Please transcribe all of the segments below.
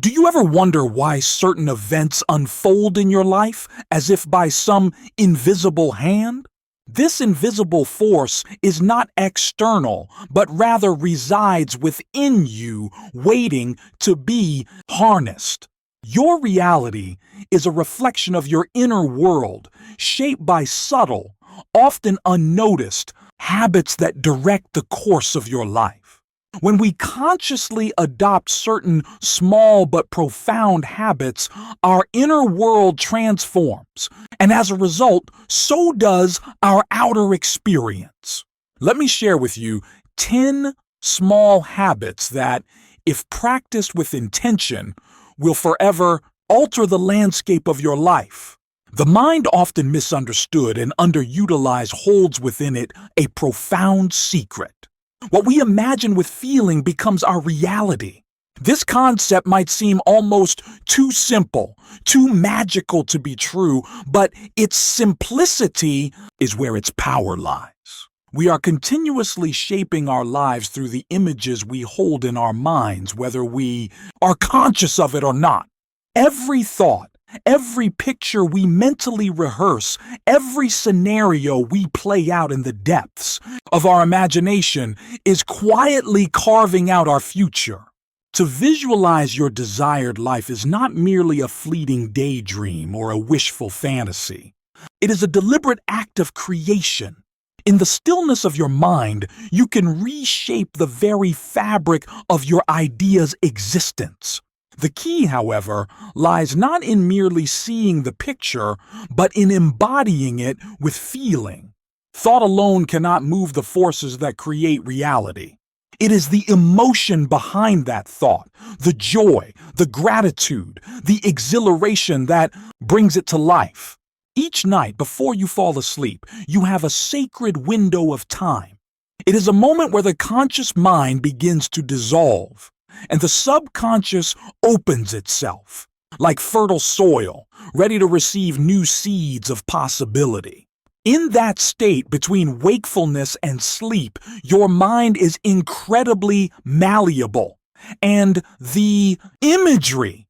Do you ever wonder why certain events unfold in your life as if by some invisible hand? This invisible force is not external, but rather resides within you, waiting to be harnessed. Your reality is a reflection of your inner world, shaped by subtle, often unnoticed, habits that direct the course of your life. When we consciously adopt certain small but profound habits, our inner world transforms, and as a result, so does our outer experience. Let me share with you 10 small habits that, if practiced with intention, will forever alter the landscape of your life. The mind, often misunderstood and underutilized, holds within it a profound secret. What we imagine with feeling becomes our reality. This concept might seem almost too simple, too magical to be true, but its simplicity is where its power lies. We are continuously shaping our lives through the images we hold in our minds, whether we are conscious of it or not. Every thought, every picture we mentally rehearse, every scenario we play out in the depths of our imagination is quietly carving out our future. To visualize your desired life is not merely a fleeting daydream or a wishful fantasy. It is a deliberate act of creation. In the stillness of your mind, you can reshape the very fabric of your idea's existence. The key, however, lies not in merely seeing the picture, but in embodying it with feeling. Thought alone cannot move the forces that create reality. It is the emotion behind that thought, the joy, the gratitude, the exhilaration that brings it to life. Each night before you fall asleep, you have a sacred window of time. It is a moment where the conscious mind begins to dissolve, and the subconscious opens itself, like fertile soil, ready to receive new seeds of possibility. In that state between wakefulness and sleep, your mind is incredibly malleable, and the imagery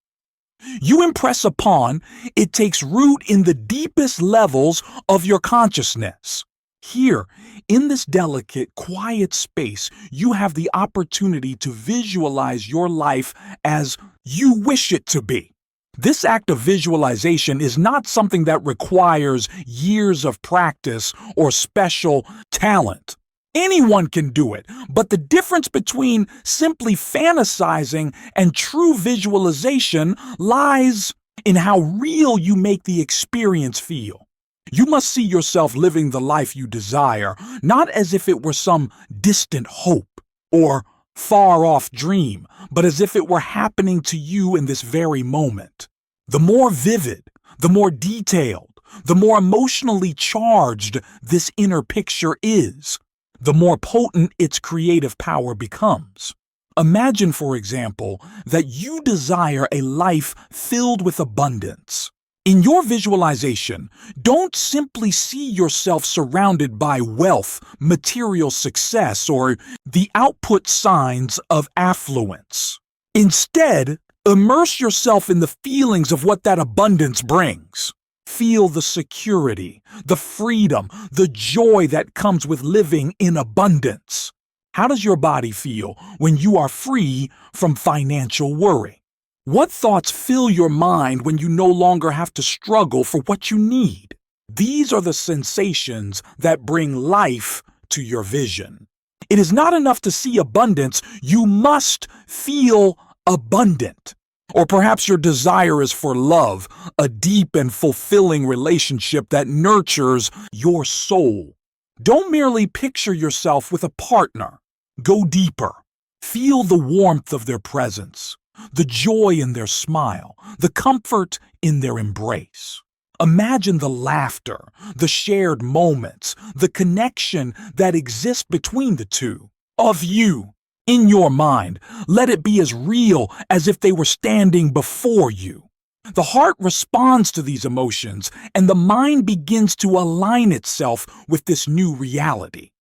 you impress upon it takes root in the deepest levels of your consciousness. Here, in this delicate, quiet space, you have the opportunity to visualize your life as you wish it to be. This act of visualization is not something that requires years of practice or special talent. Anyone can do it, but the difference between simply fantasizing and true visualization lies in how real you make the experience feel. You must see yourself living the life you desire, not as if it were some distant hope or far-off dream, but as if it were happening to you in this very moment. The more vivid, the more detailed, the more emotionally charged this inner picture is, the more potent its creative power becomes. Imagine, for example, that you desire a life filled with abundance. In your visualization, don't simply see yourself surrounded by wealth, material success, or the output signs of affluence. Instead, immerse yourself in the feelings of what that abundance brings. Feel the security, the freedom, the joy that comes with living in abundance. How does your body feel when you are free from financial worry? What thoughts fill your mind when you no longer have to struggle for what you need? These are the sensations that bring life to your vision. It is not enough to see abundance, you must feel abundant. Or perhaps your desire is for love, a deep and fulfilling relationship that nurtures your soul. Don't merely picture yourself with a partner. Go deeper. Feel the warmth of their presence, the joy in their smile, the comfort in their embrace. Imagine the laughter, the shared moments, the connection that exists between the two. Of you. In your mind, let it be as real as if they were standing before you. The heart responds to these emotions, and the mind begins to align itself with this new reality.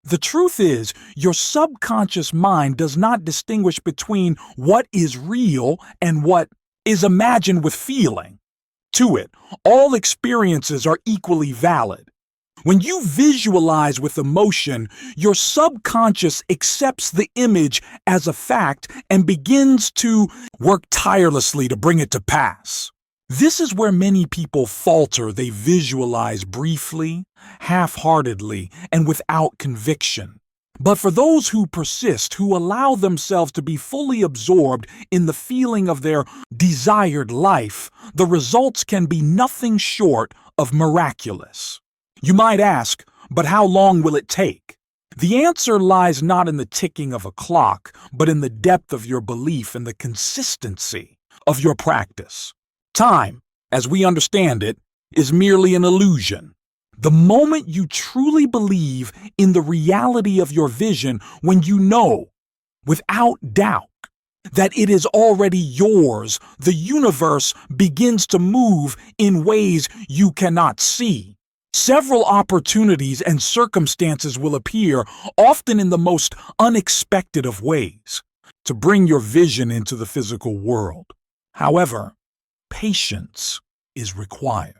The truth is, your subconscious mind does not distinguish between what is real and what is imagined with feeling. To it, all experiences are equally valid. When you visualize with emotion, your subconscious accepts the image as a fact and begins to work tirelessly to bring it to pass. This is where many people falter. They visualize briefly, half-heartedly, and without conviction. But for those who persist, who allow themselves to be fully absorbed in the feeling of their desired life, the results can be nothing short of miraculous. You might ask, but how long will it take? The answer lies not in the ticking of a clock, but in the depth of your belief and the consistency of your practice. Time, as we understand it, is merely an illusion. The moment you truly believe in the reality of your vision, when you know, without doubt, that it is already yours, the universe begins to move in ways you cannot see. Several opportunities and circumstances will appear, often in the most unexpected of ways, to bring your vision into the physical world. However, patience is required.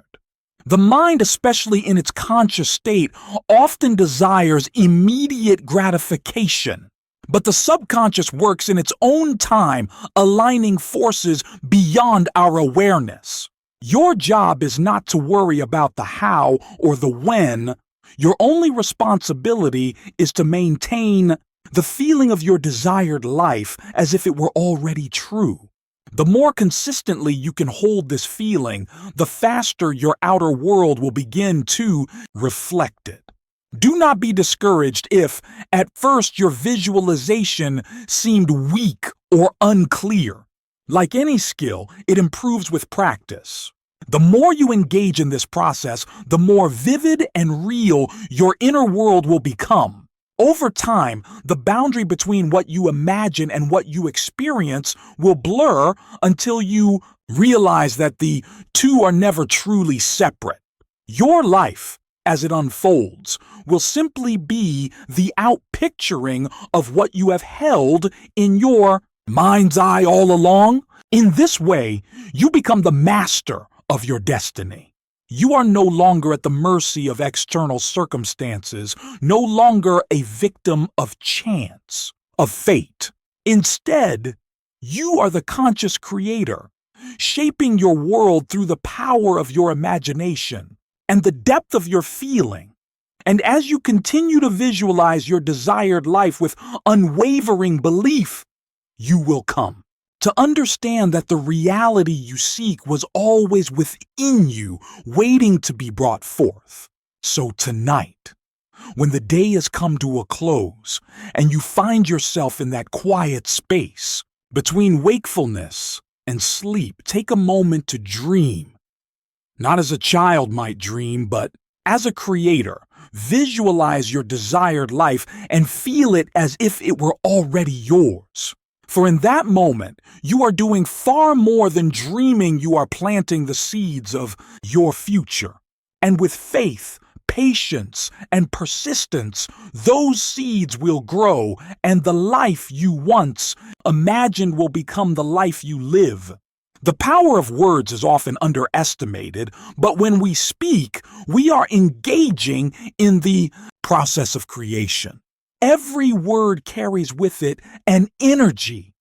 The mind, especially in its conscious state, often desires immediate gratification. But the subconscious works in its own time, aligning forces beyond our awareness. Your job is not to worry about the how or the when. Your only responsibility is to maintain the feeling of your desired life as if it were already true. The more consistently you can hold this feeling, the faster your outer world will begin to reflect it. Do not be discouraged if, at first, your visualization seemed weak or unclear. Like any skill, it improves with practice. The more you engage in this process, the more vivid and real your inner world will become. Over time, the boundary between what you imagine and what you experience will blur until you realize that the two are never truly separate. Your life, as it unfolds, will simply be the outpicturing of what you have held in your mind's eye all along. In this way, you become the master of your destiny. You are no longer at the mercy of external circumstances, no longer a victim of chance, of fate. Instead, you are the conscious creator, shaping your world through the power of your imagination and the depth of your feeling. And as you continue to visualize your desired life with unwavering belief, you will come to understand that the reality you seek was always within you, waiting to be brought forth. So tonight, when the day has come to a close and you find yourself in that quiet space between wakefulness and sleep, take a moment to dream. Not as a child might dream, but as a creator. Visualize your desired life and feel it as if it were already yours. For in that moment, you are doing far more than dreaming. You are planting the seeds of your future. And with faith, patience, and persistence, those seeds will grow, and the life you once imagined will become the life you live. The power of words is often underestimated, but when we speak, we are engaging in the process of creation. Every word carries with it an energy,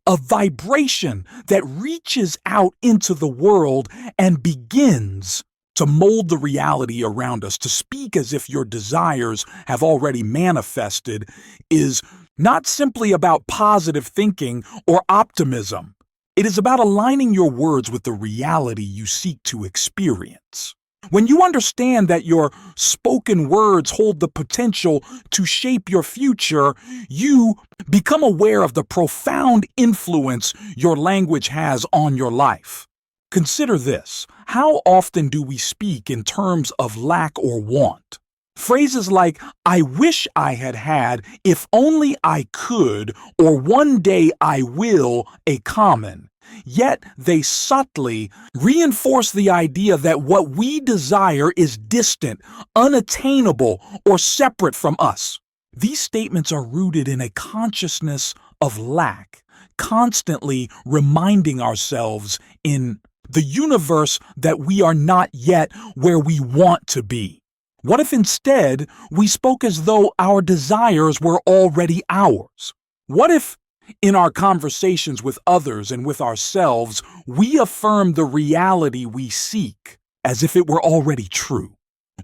a vibration that reaches out into the world and begins to mold the reality around us. To speak as if your desires have already manifested is not simply about positive thinking or optimism. It is about aligning your words with the reality you seek to experience. When you understand that your spoken words hold the potential to shape your future, you become aware of the profound influence your language has on your life. Consider this. How often do we speak in terms of lack or want? Phrases like, "I wish I had had," "if only I could," or "one day I will," are common. Yet they subtly reinforce the idea that what we desire is distant, unattainable, or separate from us. These statements are rooted in a consciousness of lack, constantly reminding ourselves in the universe that we are not yet where we want to be. What if instead we spoke as though our desires were already ours? What if, in our conversations with others and with ourselves, we affirm the reality we seek as if it were already true?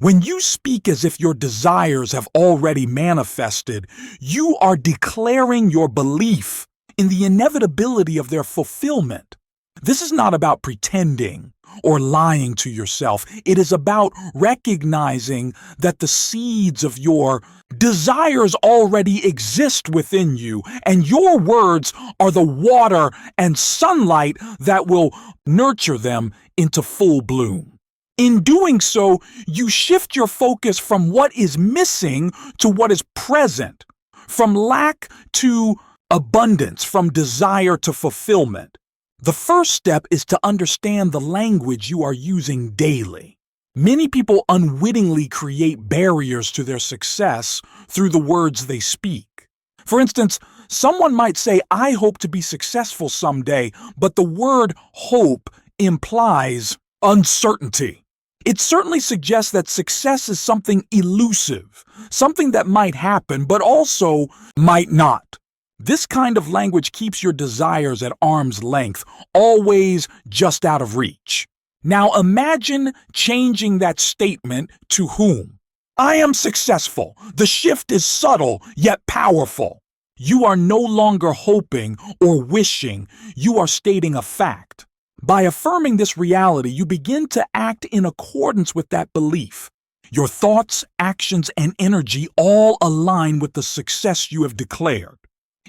When you speak as if your desires have already manifested, you are declaring your belief in the inevitability of their fulfillment. This is not about pretending or lying to yourself. It is about recognizing that the seeds of your desires already exist within you, and your words are the water and sunlight that will nurture them into full bloom. In doing so, you shift your focus from what is missing to what is present, from lack to abundance, from desire to fulfillment. The first step is to understand the language you are using daily. Many people unwittingly create barriers to their success through the words they speak. For instance, someone might say, "I hope to be successful someday," but the word hope implies uncertainty. It certainly suggests that success is something elusive, something that might happen, but also might not. This kind of language keeps your desires at arm's length, always just out of reach. Now imagine changing that statement to whom? "I am successful." The shift is subtle, yet powerful. You are no longer hoping or wishing, you are stating a fact. By affirming this reality, you begin to act in accordance with that belief. Your thoughts, actions, and energy all align with the success you have declared.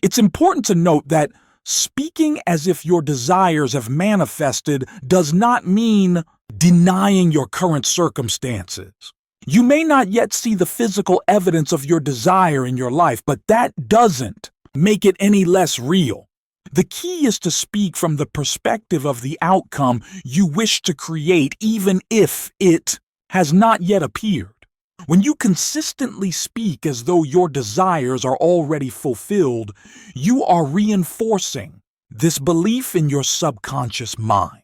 It's important to note that speaking as if your desires have manifested does not mean denying your current circumstances. You may not yet see the physical evidence of your desire in your life, but that doesn't make it any less real. The key is to speak from the perspective of the outcome you wish to create, even if it has not yet appeared. When you consistently speak as though your desires are already fulfilled, you are reinforcing this belief in your subconscious mind.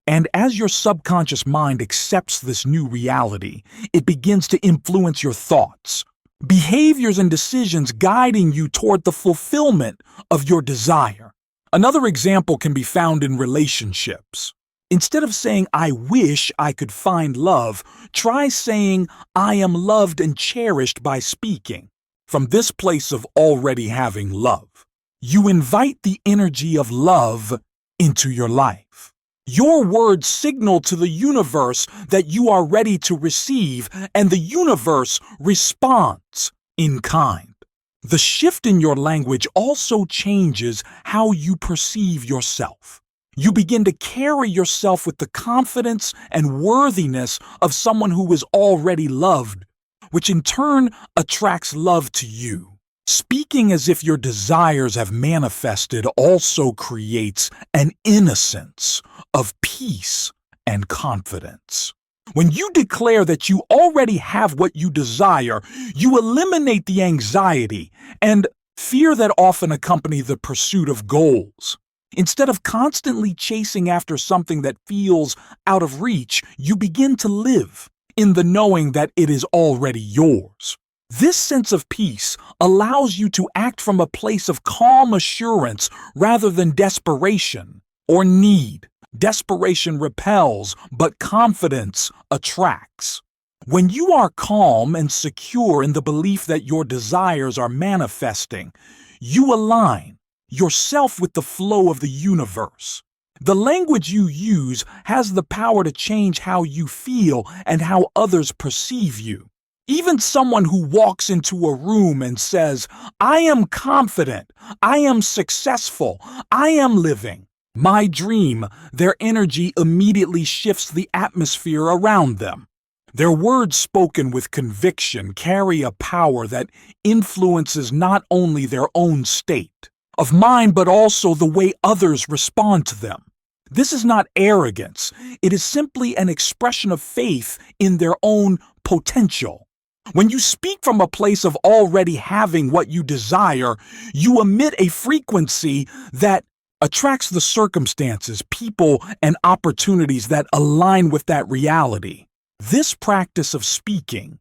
And as your subconscious mind accepts this new reality, it begins to influence your thoughts, behaviors, and decisions, guiding you toward the fulfillment of your desire. Another example can be found in relationships. Instead of saying, "I wish I could find love," try saying, "I am loved and cherished," by speaking from this place of already having love. You invite the energy of love into your life. Your words signal to the universe that you are ready to receive, and the universe responds in kind. The shift in your language also changes how you perceive yourself. You begin to carry yourself with the confidence and worthiness of someone who is already loved, which in turn attracts love to you. Speaking as if your desires have manifested also creates an innocence of peace and confidence. When you declare that you already have what you desire, you eliminate the anxiety and fear that often accompany the pursuit of goals. Instead of constantly chasing after something that feels out of reach, you begin to live in the knowing that it is already yours. This sense of peace allows you to act from a place of calm assurance rather than desperation or need. Desperation repels, but confidence attracts. When you are calm and secure in the belief that your desires are manifesting, you align yourself with the flow of the universe. The language you use has the power to change how you feel and how others perceive you. Even someone who walks into a room and says, "I am confident, I am successful, I am living my dream," their energy immediately shifts the atmosphere around them. Their words spoken with conviction carry a power that influences not only their own state of mind, but also the way others respond to them. This is not arrogance. It is simply an expression of faith in their own potential. When you speak from a place of already having what you desire, you emit a frequency that attracts the circumstances, people, and opportunities that align with that reality. This practice of speaking,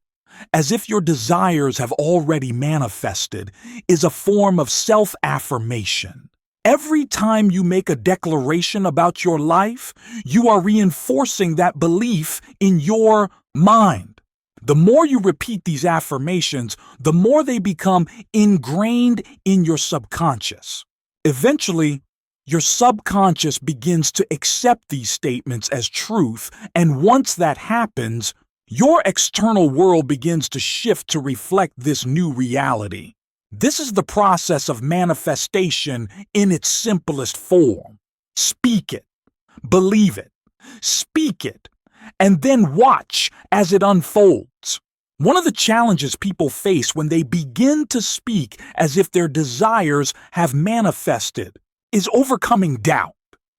as if your desires have already manifested, is a form of self-affirmation. Every time you make a declaration about your life, you are reinforcing that belief in your mind. The more you repeat these affirmations, the more they become ingrained in your subconscious. Eventually, your subconscious begins to accept these statements as truth, and once that happens, your external world begins to shift to reflect this new reality. This is the process of manifestation in its simplest form. Speak it, believe it, speak it, and then watch as it unfolds. One of the challenges people face when they begin to speak as if their desires have manifested is overcoming doubt.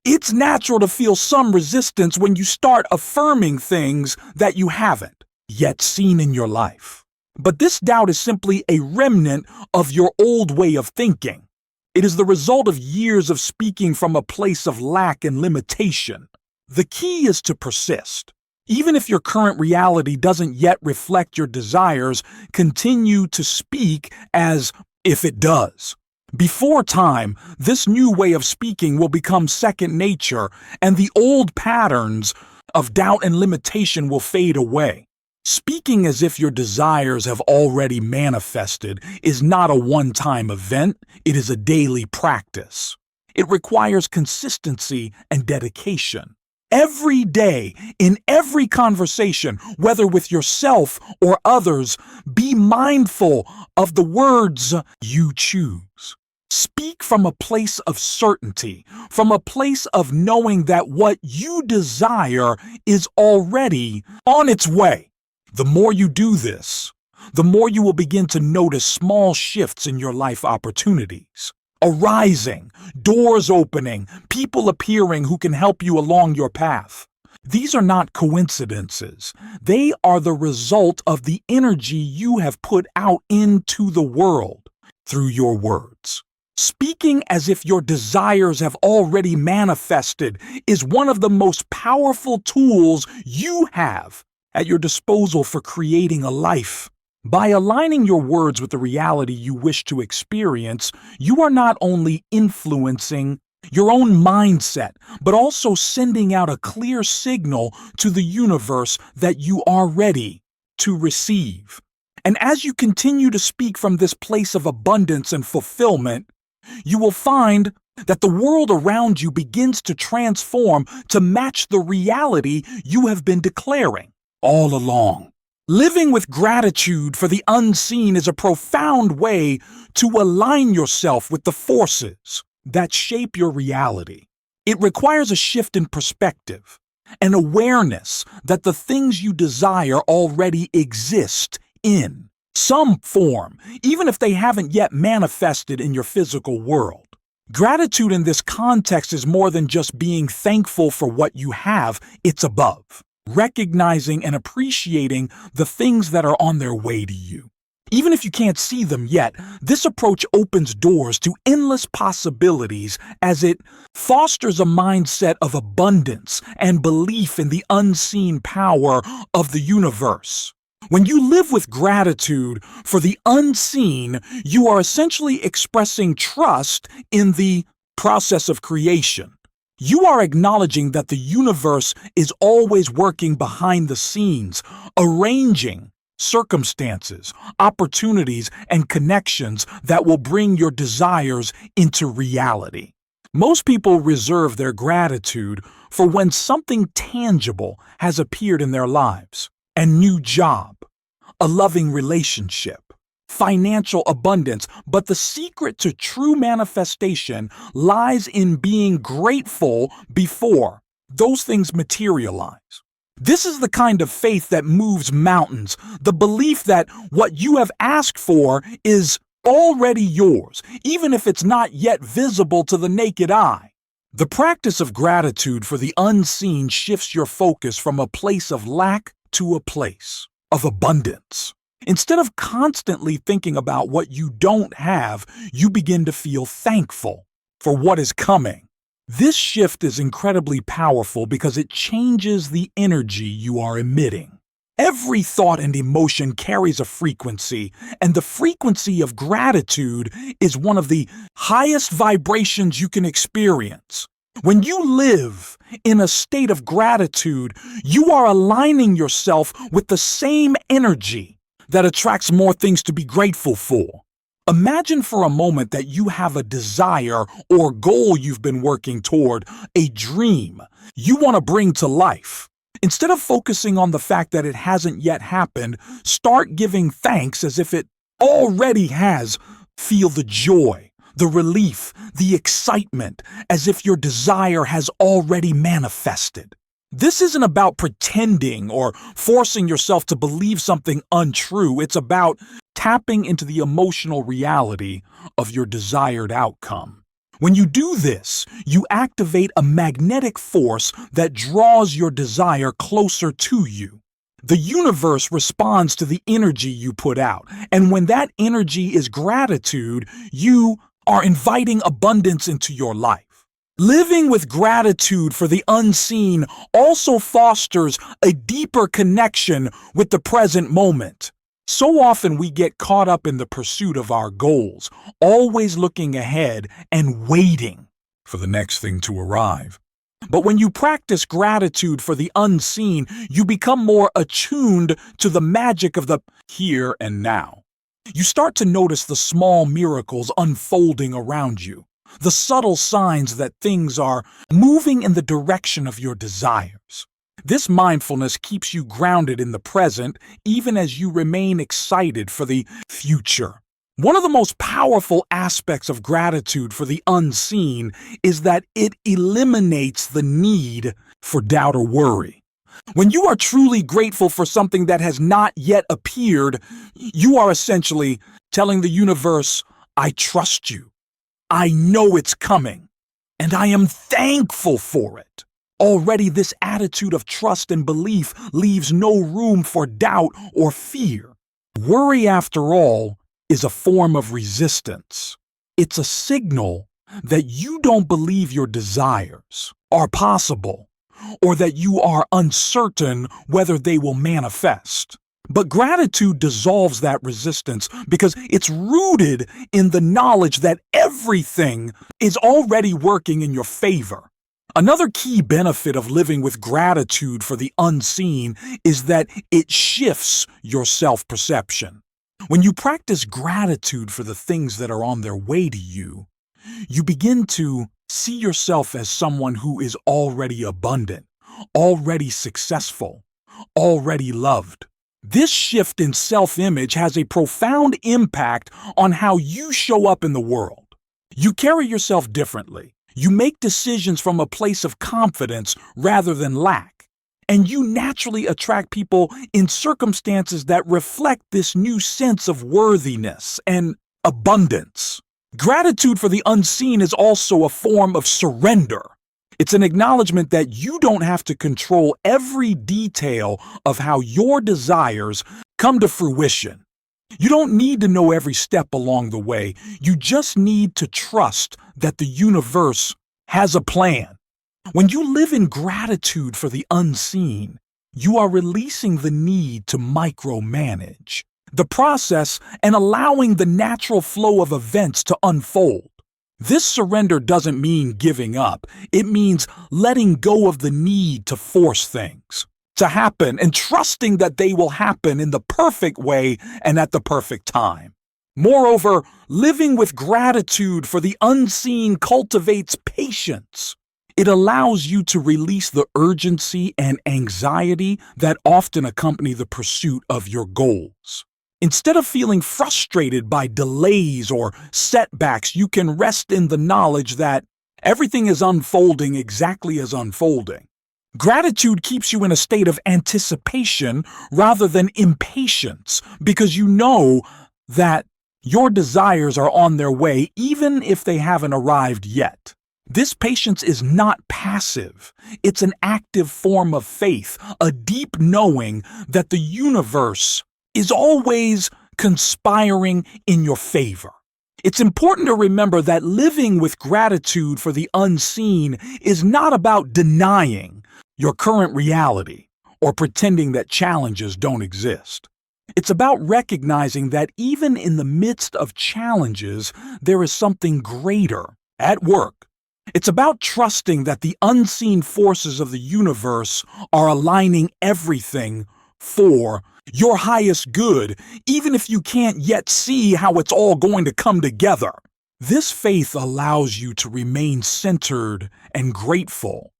It's natural to feel some resistance when you start affirming things that you haven't yet seen in your life. But this doubt is simply a remnant of your old way of thinking. It is the result of years of speaking from a place of lack and limitation. The key is to persist. Even if your current reality doesn't yet reflect your desires, continue to speak as if it does. Before time, this new way of speaking will become second nature, and the old patterns of doubt and limitation will fade away. Speaking as if your desires have already manifested is not a one-time event, it is a daily practice. It requires consistency and dedication. Every day, in every conversation, whether with yourself or others, be mindful of the words you choose. Speak from a place of certainty, from a place of knowing that what you desire is already on its way. The more you do this, the more you will begin to notice small shifts in your life opportunities arising, doors opening, people appearing who can help you along your path. These are not coincidences. They are the result of the energy you have put out into the world through your words. Speaking as if your desires have already manifested is one of the most powerful tools you have at your disposal for creating a life. By aligning your words with the reality you wish to experience, you are not only influencing your own mindset, but also sending out a clear signal to the universe that you are ready to receive. And as you continue to speak from this place of abundance and fulfillment, you will find that the world around you begins to transform to match the reality you have been declaring all along. Living with gratitude for the unseen is a profound way to align yourself with the forces that shape your reality. It requires a shift in perspective, an awareness that the things you desire already exist in some form, even if they haven't yet manifested in your physical world. Gratitude in this context is more than just being thankful for what you have, it's above recognizing and appreciating the things that are on their way to you. Even if you can't see them yet, this approach opens doors to endless possibilities as it fosters a mindset of abundance and belief in the unseen power of the universe. When you live with gratitude for the unseen, you are essentially expressing trust in the process of creation. You are acknowledging that the universe is always working behind the scenes, arranging circumstances, opportunities, and connections that will bring your desires into reality. Most people reserve their gratitude for when something tangible has appeared in their lives. A new job, a loving relationship, financial abundance, but the secret to true manifestation lies in being grateful before those things materialize. This is the kind of faith that moves mountains, the belief that what you have asked for is already yours, even if it's not yet visible to the naked eye. The practice of gratitude for the unseen shifts your focus from a place of lack to a place of abundance. Instead of constantly thinking about what you don't have, you begin to feel thankful for what is coming. This shift is incredibly powerful because it changes the energy you are emitting. Every thought and emotion carries a frequency, and the frequency of gratitude is one of the highest vibrations you can experience. When you live in a state of gratitude, you are aligning yourself with the same energy that attracts more things to be grateful for. Imagine for a moment that you have a desire or goal you've been working toward, a dream you want to bring to life. Instead of focusing on the fact that it hasn't yet happened, start giving thanks as if it already has. Feel the joy, the relief, the excitement, as if your desire has already manifested. This isn't about pretending or forcing yourself to believe something untrue. It's about tapping into the emotional reality of your desired outcome. When you do this, you activate a magnetic force that draws your desire closer to you. The universe responds to the energy you put out, and when that energy is gratitude, you are inviting abundance into your life. Living with gratitude for the unseen also fosters a deeper connection with the present moment. So often we get caught up in the pursuit of our goals, always looking ahead and waiting for the next thing to arrive. But when you practice gratitude for the unseen, you become more attuned to the magic of the here and now. You start to notice the small miracles unfolding around you, the subtle signs that things are moving in the direction of your desires. This mindfulness keeps you grounded in the present, even as you remain excited for the future. One of the most powerful aspects of gratitude for the unseen is that it eliminates the need for doubt or worry. When you are truly grateful for something that has not yet appeared, you are essentially telling the universe, I trust you. I know it's coming, and I am thankful for it. Already, this attitude of trust and belief leaves no room for doubt or fear. Worry, after all, is a form of resistance. It's a signal that you don't believe your desires are possible, or that you are uncertain whether they will manifest. But gratitude dissolves that resistance because it's rooted in the knowledge that everything is already working in your favor. Another key benefit of living with gratitude for the unseen is that it shifts your self-perception. When you practice gratitude for the things that are on their way to you, you begin to see yourself as someone who is already abundant, already successful, already loved. This shift in self-image has a profound impact on how you show up in the world. You carry yourself differently. You make decisions from a place of confidence rather than lack. And you naturally attract people in circumstances that reflect this new sense of worthiness and abundance. Gratitude for the unseen is also a form of surrender. It's an acknowledgement that you don't have to control every detail of how your desires come to fruition. You don't need to know every step along the way. You just need to trust that the universe has a plan. When you live in gratitude for the unseen, you are releasing the need to micromanage the process and allowing the natural flow of events to unfold. This surrender doesn't mean giving up. It means letting go of the need to force things to happen and trusting that they will happen in the perfect way and at the perfect time. Moreover, living with gratitude for the unseen cultivates patience. It allows you to release the urgency and anxiety that often accompany the pursuit of your goals. Instead of feeling frustrated by delays or setbacks, you can rest in the knowledge that everything is unfolding exactly as unfolding. Gratitude keeps you in a state of anticipation rather than impatience because you know that your desires are on their way even if they haven't arrived yet. This patience is not passive. It's an active form of faith, a deep knowing that the universe is always conspiring in your favor. It's important to remember that living with gratitude for the unseen is not about denying your current reality or pretending that challenges don't exist. It's about recognizing that even in the midst of challenges, there is something greater at work. It's about trusting that the unseen forces of the universe are aligning everything for your highest good, even if you can't yet see how it's all going to come together. This faith allows you to remain centered and grateful,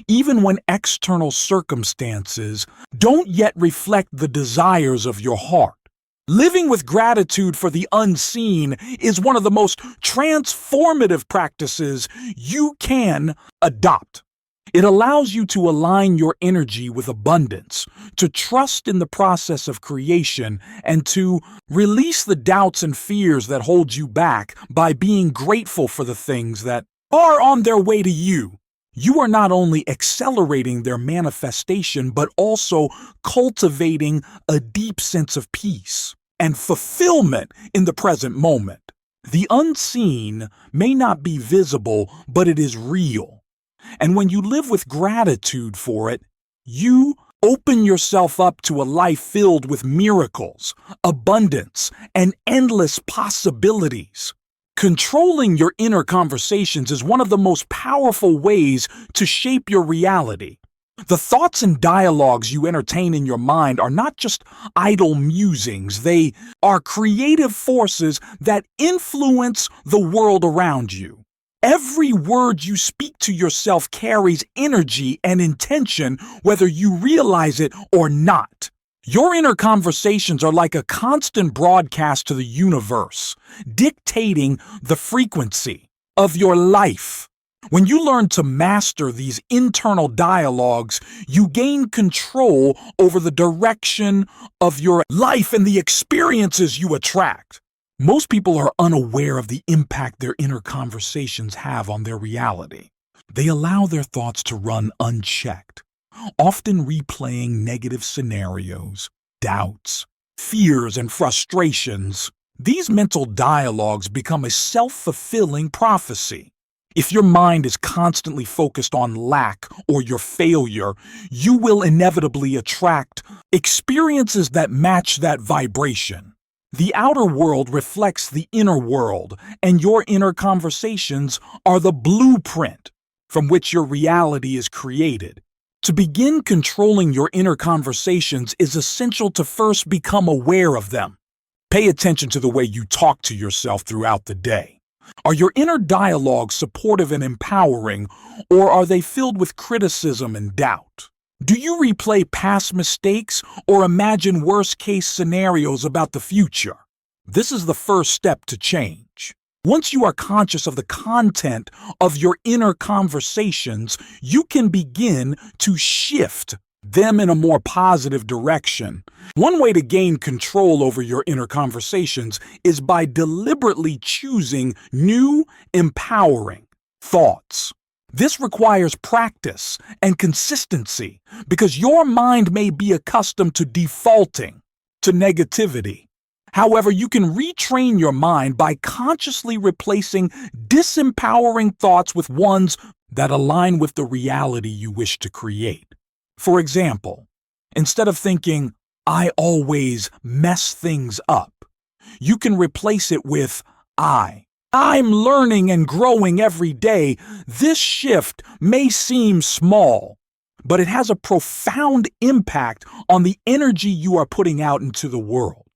even when external circumstances don't yet reflect the desires of your heart. Living with gratitude for the unseen is one of the most transformative practices you can adopt. It allows you to align your energy with abundance, to trust in the process of creation, and to release the doubts and fears that hold you back by being grateful for the things that are on their way to you. You are not only accelerating their manifestation, but also cultivating a deep sense of peace and fulfillment in the present moment. The unseen may not be visible, but it is real. And when you live with gratitude for it, you open yourself up to a life filled with miracles, abundance, and endless possibilities. Controlling your inner conversations is one of the most powerful ways to shape your reality. The thoughts and dialogues you entertain in your mind are not just idle musings, they are creative forces that influence the world around you. Every word you speak to yourself carries energy and intention, whether you realize it or not. Your inner conversations are like a constant broadcast to the universe, dictating the frequency of your life. When you learn to master these internal dialogues, you gain control over the direction of your life and the experiences you attract. Most people are unaware of the impact their inner conversations have on their reality. They allow their thoughts to run unchecked, often replaying negative scenarios, doubts, fears, and frustrations. These mental dialogues become a self-fulfilling prophecy. If your mind is constantly focused on lack or your failure, you will inevitably attract experiences that match that vibration. The outer world reflects the inner world, and your inner conversations are the blueprint from which your reality is created. To begin controlling your inner conversations is essential to first become aware of them. Pay attention to the way you talk to yourself throughout the day. Are your inner dialogues supportive and empowering, or are they filled with criticism and doubt? Do you replay past mistakes or imagine worst-case scenarios about the future? This is the first step to change. Once you are conscious of the content of your inner conversations, you can begin to shift them in a more positive direction. One way to gain control over your inner conversations is by deliberately choosing new, empowering thoughts. This requires practice and consistency because your mind may be accustomed to defaulting to negativity. However, you can retrain your mind by consciously replacing disempowering thoughts with ones that align with the reality you wish to create. For example, instead of thinking, "I always mess things up," you can replace it with, I'm learning and growing every day. This shift may seem small, but it has a profound impact on the energy you are putting out into the world.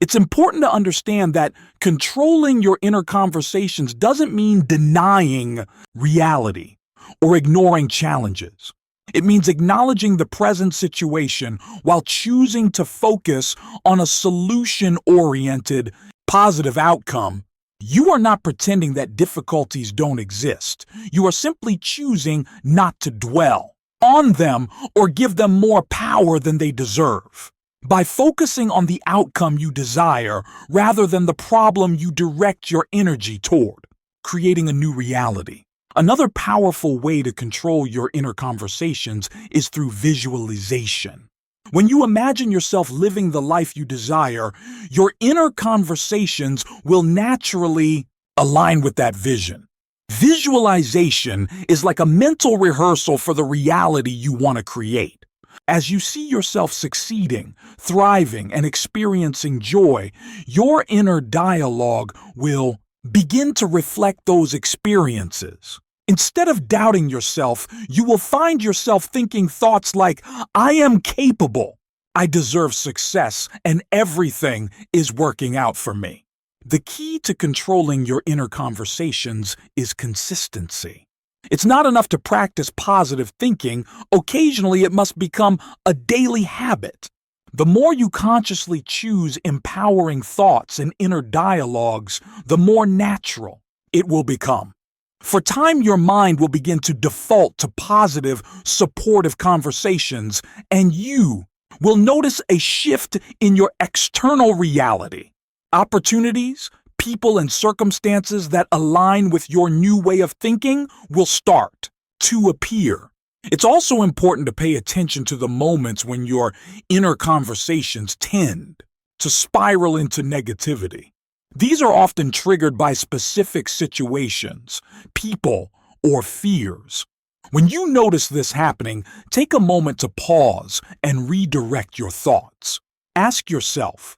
It's important to understand that controlling your inner conversations doesn't mean denying reality or ignoring challenges. It means acknowledging the present situation while choosing to focus on a solution-oriented, positive outcome. You are not pretending that difficulties don't exist. You are simply choosing not to dwell on them or give them more power than they deserve. By focusing on the outcome you desire rather than the problem you direct your energy toward, creating a new reality. Another powerful way to control your inner conversations is through visualization. When you imagine yourself living the life you desire, your inner conversations will naturally align with that vision. Visualization is like a mental rehearsal for the reality you want to create. As you see yourself succeeding, thriving, and experiencing joy, your inner dialogue will begin to reflect those experiences. Instead of doubting yourself, you will find yourself thinking thoughts like, I am capable, I deserve success, and everything is working out for me. The key to controlling your inner conversations is consistency. It's not enough to practice positive thinking. Occasionally, it must become a daily habit. The more you consciously choose empowering thoughts and inner dialogues, the more natural it will become. For time, your mind will begin to default to positive, supportive conversations, and you will notice a shift in your external reality. Opportunities, people, and circumstances that align with your new way of thinking will start to appear. It's also important to pay attention to the moments when your inner conversations tend to spiral into negativity. These are often triggered by specific situations, people, or fears. When you notice this happening, take a moment to pause and redirect your thoughts. Ask yourself,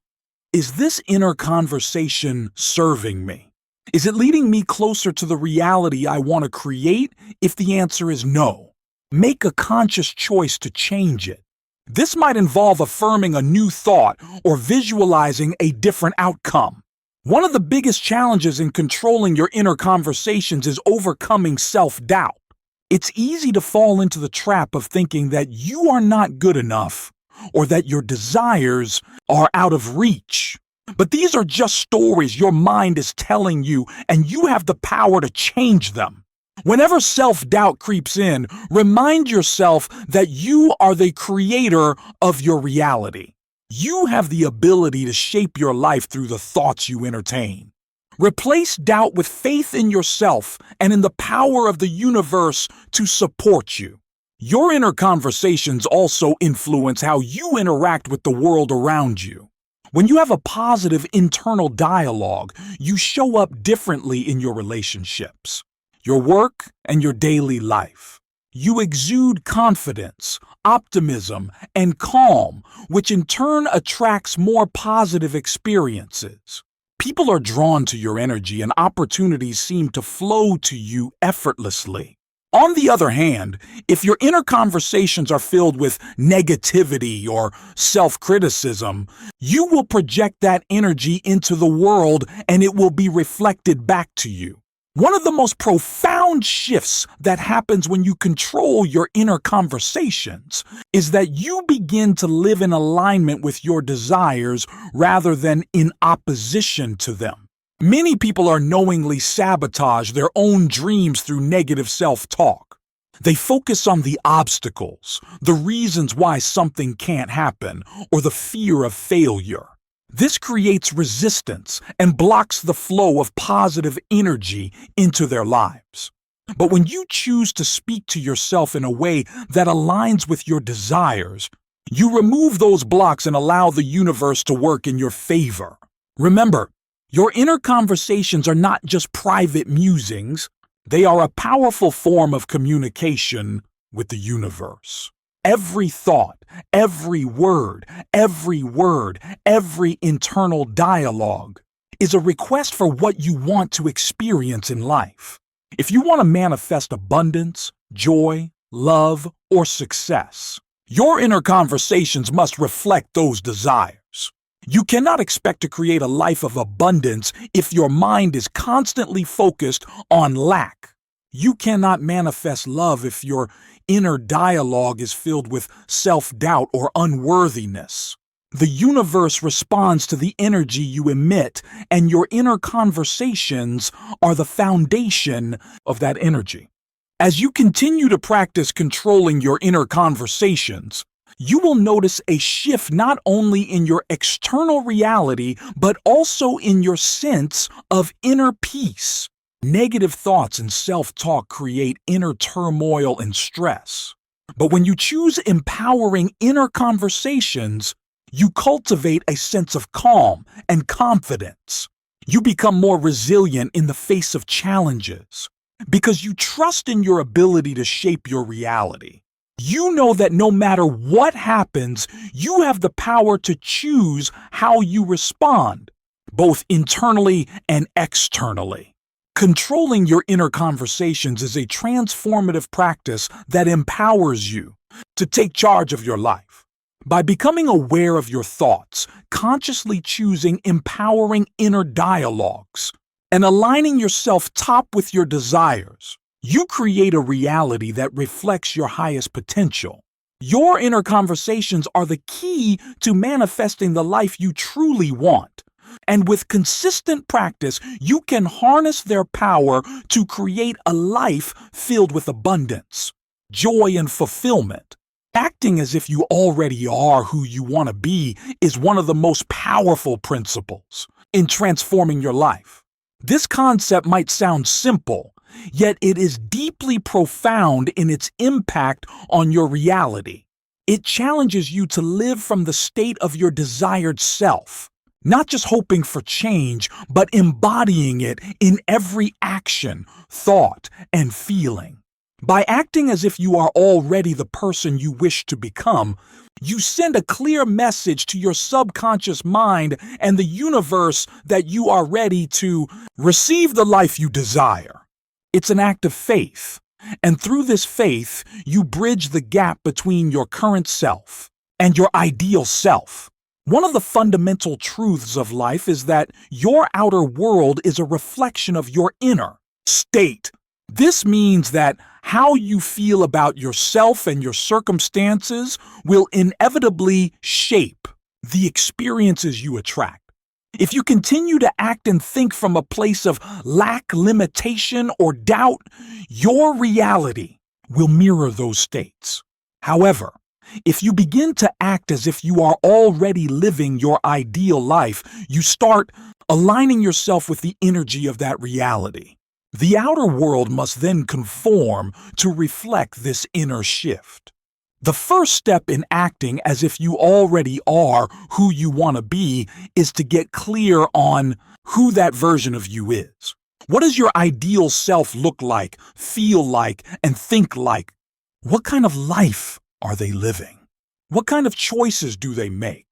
is this inner conversation serving me? Is it leading me closer to the reality I want to create? If the answer is no, make a conscious choice to change it. This might involve affirming a new thought or visualizing a different outcome. One of the biggest challenges in controlling your inner conversations is overcoming self-doubt. It's easy to fall into the trap of thinking that you are not good enough or that your desires are out of reach. But these are just stories your mind is telling you, and you have the power to change them. Whenever self-doubt creeps in, remind yourself that you are the creator of your reality. You have the ability to shape your life through the thoughts you entertain. Replace doubt with faith in yourself and in the power of the universe to support you. Your inner conversations also influence how you interact with the world around you. When you have a positive internal dialogue, you show up differently in your relationships, your work, and your daily life. You exude confidence, optimism, and calm, which in turn attracts more positive experiences. People are drawn to your energy, and opportunities seem to flow to you effortlessly. On the other hand, if your inner conversations are filled with negativity or self-criticism, you will project that energy into the world and it will be reflected back to you. One of the most profound shifts that happens when you control your inner conversations is that you begin to live in alignment with your desires rather than in opposition to them. Many people are knowingly sabotage their own dreams through negative self-talk. They focus on the obstacles, the reasons why something can't happen, or the fear of failure. This creates resistance and blocks the flow of positive energy into their lives. But when you choose to speak to yourself in a way that aligns with your desires, you remove those blocks and allow the universe to work in your favor. Remember, your inner conversations are not just private musings, they are a powerful form of communication with the universe. Every thought, every word, every internal dialogue is a request for what you want to experience in life. If you want to manifest abundance, joy, love, or success, your inner conversations must reflect those desires. You cannot expect to create a life of abundance if your mind is constantly focused on lack. You cannot manifest love if your inner dialogue is filled with self-doubt or unworthiness. The universe responds to the energy you emit, and your inner conversations are the foundation of that energy. As you continue to practice controlling your inner conversations, you will notice a shift not only in your external reality, but also in your sense of inner peace. Negative thoughts and self-talk create inner turmoil and stress. But when you choose empowering inner conversations, you cultivate a sense of calm and confidence. You become more resilient in the face of challenges because you trust in your ability to shape your reality. You know that no matter what happens, you have the power to choose how you respond, both internally and externally. Controlling your inner conversations is a transformative practice that empowers you to take charge of your life. By becoming aware of your thoughts, consciously choosing empowering inner dialogues, and aligning yourself top with your desires, you create a reality that reflects your highest potential. Your inner conversations are the key to manifesting the life you truly want. And with consistent practice, you can harness their power to create a life filled with abundance, joy, and fulfillment. Acting as if you already are who you want to be is one of the most powerful principles in transforming your life. This concept might sound simple, yet it is deeply profound in its impact on your reality. It challenges you to live from the state of your desired self, not just hoping for change, but embodying it in every action, thought, and feeling. By acting as if you are already the person you wish to become, you send a clear message to your subconscious mind and the universe that you are ready to receive the life you desire. It's an act of faith, and through this faith, you bridge the gap between your current self and your ideal self. One of the fundamental truths of life is that your outer world is a reflection of your inner state. This means that how you feel about yourself and your circumstances will inevitably shape the experiences you attract. If you continue to act and think from a place of lack, limitation, or doubt, your reality will mirror those states. However, if you begin to act as if you are already living your ideal life, you start aligning yourself with the energy of that reality. The outer world must then conform to reflect this inner shift. The first step in acting as if you already are who you want to be is to get clear on who that version of you is. What does your ideal self look like, feel like, and think like? What kind of life are they living? What kind of choices do they make?